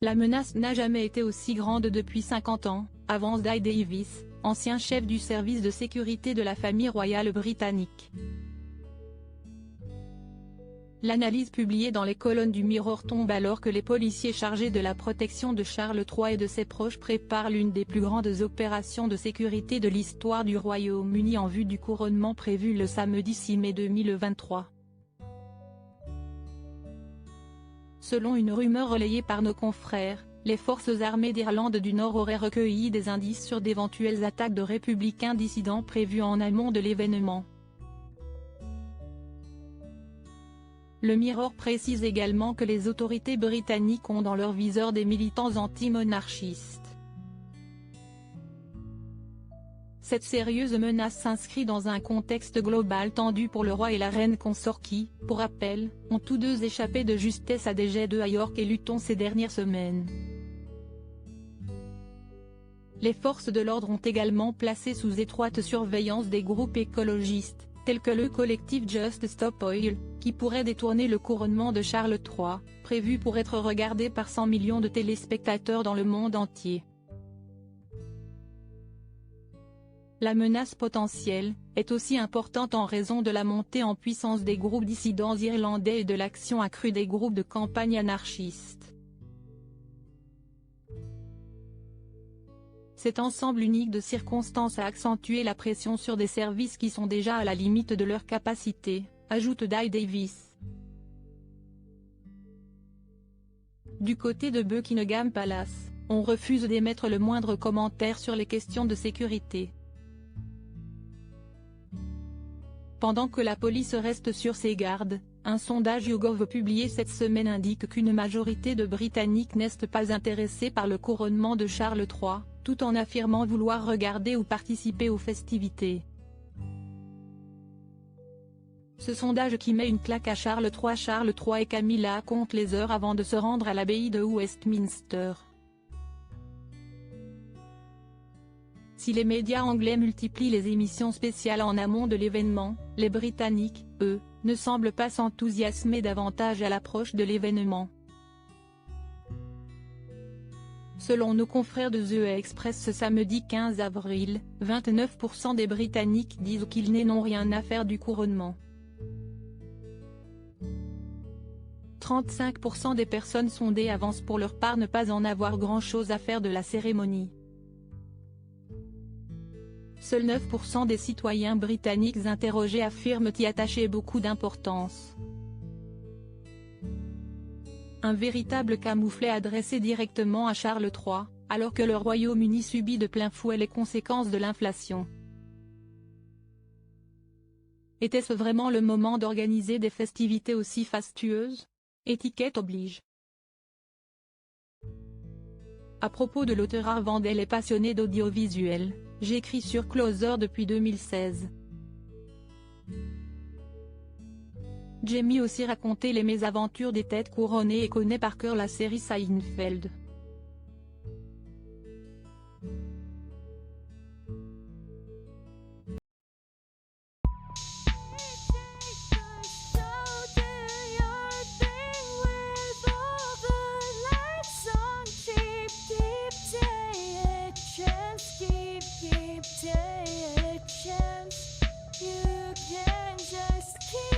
La menace n'a jamais été aussi grande depuis 50 ans, avance Dai Davis, ancien chef du service de sécurité de la famille royale britannique. L'analyse publiée dans les colonnes du Mirror tombe alors que les policiers chargés de la protection de Charles III et de ses proches préparent l'une des plus grandes opérations de sécurité de l'histoire du Royaume-Uni en vue du couronnement prévu le samedi 6 mai 2023. Selon une rumeur relayée par nos confrères, les forces armées d'Irlande du Nord auraient recueilli des indices sur d'éventuelles attaques de républicains dissidents prévues en amont de l'événement. Le Mirror précise également que les autorités britanniques ont dans leur viseur des militants anti-monarchistes. Cette sérieuse menace s'inscrit dans un contexte global tendu pour le roi et la reine consort qui, pour rappel, ont tous deux échappé de justesse à des jets d'œufs à York et Luton ces dernières semaines. Les forces de l'ordre ont également placé sous étroite surveillance des groupes écologistes, tels que le collectif Just Stop Oil, qui pourrait détourner le couronnement de Charles III, prévu pour être regardé par 100 millions de téléspectateurs dans le monde entier. La menace potentielle est aussi importante en raison de la montée en puissance des groupes dissidents irlandais et de l'action accrue des groupes de campagne anarchistes. Cet ensemble unique de circonstances a accentué la pression sur des services qui sont déjà à la limite de leur capacité, ajoute Dai Davis. Du côté de Buckingham Palace, on refuse d'émettre le moindre commentaire sur les questions de sécurité. Pendant que la police reste sur ses gardes, un sondage YouGov publié cette semaine indique qu'une majorité de Britanniques n'est pas intéressée par le couronnement de Charles III, tout en affirmant vouloir regarder ou participer aux festivités. Ce sondage qui met une claque à Charles III et Camilla compte les heures avant de se rendre à l'abbaye de Westminster. Si les médias anglais multiplient les émissions spéciales en amont de l'événement, les Britanniques, eux, ne semblent pas s'enthousiasmer davantage à l'approche de l'événement. Selon nos confrères de The Express ce samedi 15 avril, 29% des Britanniques disent qu'ils n'ont rien à faire du couronnement. 35% des personnes sondées avancent pour leur part ne pas en avoir grand-chose à faire de la cérémonie. Seuls 9% des citoyens britanniques interrogés affirment y attacher beaucoup d'importance. Un véritable camouflet adressé directement à Charles III, alors que le Royaume-Uni subit de plein fouet les conséquences de l'inflation. Était-ce vraiment le moment d'organiser des festivités aussi fastueuses? Étiquette oblige. À propos de l'auteur Arvandel et passionné d'audiovisuel, j'écris sur Closer depuis 2016. Jamie aussi raconté les mésaventures des têtes couronnées et connaît par cœur la série Seinfeld. You can just keep